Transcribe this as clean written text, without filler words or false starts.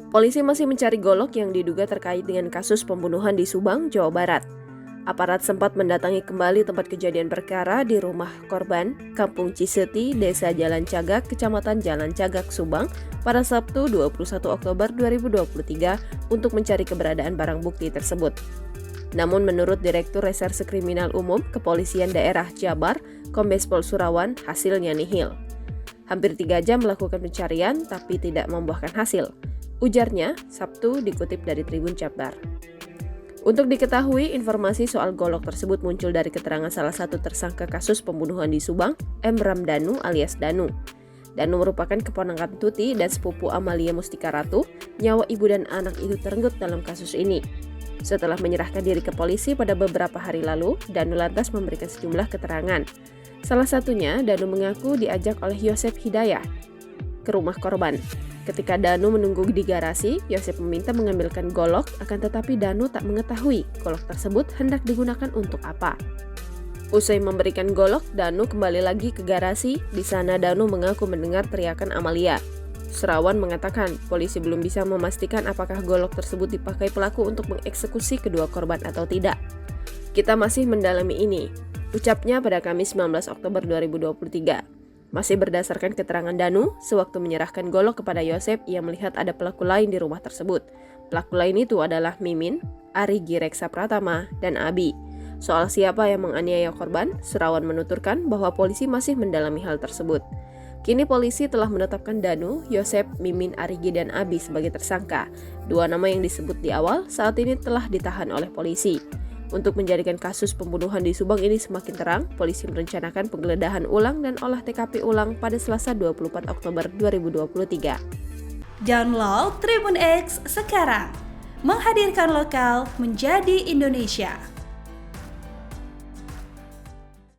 Polisi masih mencari golok yang diduga terkait dengan kasus pembunuhan di Subang, Jawa Barat. Aparat sempat mendatangi kembali tempat kejadian perkara di rumah korban, Kampung Ciseti, Desa Jalan Cagak, Kecamatan Jalan Cagak, Subang, pada Sabtu 21 Oktober 2023 untuk mencari keberadaan barang bukti tersebut. Namun menurut Direktur Reserse Kriminal Umum Kepolisian Daerah Jabar, Kombes Pol Surawan, hasilnya nihil. Hampir 3 jam melakukan pencarian tapi tidak membuahkan hasil. Ujarnya, Sabtu dikutip dari Tribun Jabar. Untuk diketahui, informasi soal golok tersebut muncul dari keterangan salah satu tersangka kasus pembunuhan di Subang, M. Ramdhanu alias Danu. Danu merupakan keponakan Tuti dan sepupu Amalia Mustika Ratu. Nyawa ibu dan anak itu terenggut dalam kasus ini. Setelah menyerahkan diri ke polisi pada beberapa hari lalu, Danu lantas memberikan sejumlah keterangan. Salah satunya, Danu mengaku diajak oleh Yosep Hidayah ke rumah korban. Ketika Danu menunggu di garasi, Yosep meminta mengambilkan golok, akan tetapi Danu tak mengetahui golok tersebut hendak digunakan untuk apa. Usai memberikan golok, Danu kembali lagi ke garasi. Di sana Danu mengaku mendengar teriakan Amalia. Surawan mengatakan polisi belum bisa memastikan apakah golok tersebut dipakai pelaku untuk mengeksekusi kedua korban atau tidak. Kita masih mendalami ini, ucapnya pada Kamis 19 Oktober 2023. Masih berdasarkan keterangan Danu, sewaktu menyerahkan golok kepada Yosep, ia melihat ada pelaku lain di rumah tersebut. Pelaku lain itu adalah Mimin, Arigi Reksa Pratama, dan Abi. Soal siapa yang menganiaya korban, Surawan menuturkan bahwa polisi masih mendalami hal tersebut. Kini polisi telah menetapkan Danu, Yosep, Mimin, Arigi, dan Abi sebagai tersangka. 2 nama yang disebut di awal saat ini telah ditahan oleh polisi. Untuk menjadikan kasus pembunuhan di Subang ini semakin terang, polisi merencanakan penggeledahan ulang dan olah TKP ulang pada Selasa 24 Oktober 2023. Download Tribun X sekarang, menghadirkan lokal menjadi Indonesia.